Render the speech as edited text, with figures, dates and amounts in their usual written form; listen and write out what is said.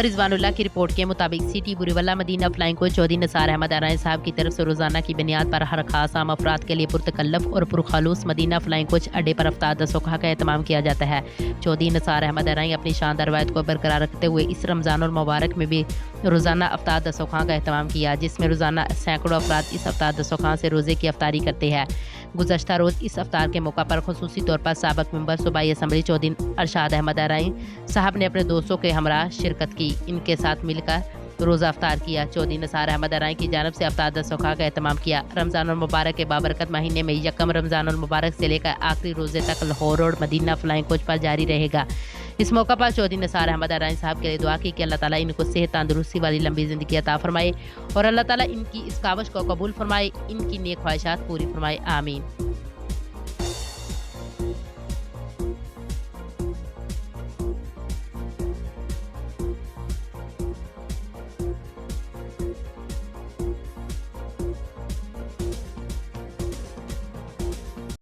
मोहम्मद रिजवानुल्लाह की रिपोर्ट के मुताबिक city Burewala Madina flying coach Chaudhry Nisar Ahmed Arai Sahab की तरफ से रोजाना की बुनियाद पर हर खास आम अफराद के लिए पुरतकल्लफ और पुरखालूस मदीना फ्लाइंग कोच अड्डे पर अफ्तार दस्तोखा का एहतमाम किया जाता है। चौधरी निसार अहमद अराई अपनी शानदार रवायत को बरकरार रखते हुए इस रमजानुल मुबारक में भी रोजाना अफ्तार दस्तोखा का एहतमाम किया, जिसमें रोजाना सैकड़ों अफराद इस अफ्तार दस्तोखा से रोजे की अफ्तारी करते हैं। गुज़श्ता रोज़ इस अफ्तार के मौका पर खुसूसी तौर पर साबिक मेंबर सूबाई असम्बली चौधरी अरशाद अहमद अराई साहब ने अपने दोस्तों के हमरा शिरकत की। इनके साथ मिलकर रोज़ा अफ्तार किया। चौधरी निसार अहमद अराई की जानब से अफ्तार दस्तोखा का एहतमाम किया। रमज़ानुल मुबारक के बाबरकत महीने में यकम रमज़ानुल मुबारक से लेकर आखिरी रोज़े तक Lahore road Madina flying coach पर जारी रहेगा। इस मौका पर चौधरी निसार अहमद अराई साहब के लिए दुआ की कि अल्लाह ताला इनको सेहत तंदुरुस्ती वाली लंबी ज़िंदगी अता फरमाए और अल्लाह ताला इनकी इस कावश को कबूल फरमाए, इनकी नेक ख्वाहिशात पूरी फरमाए। आमीन।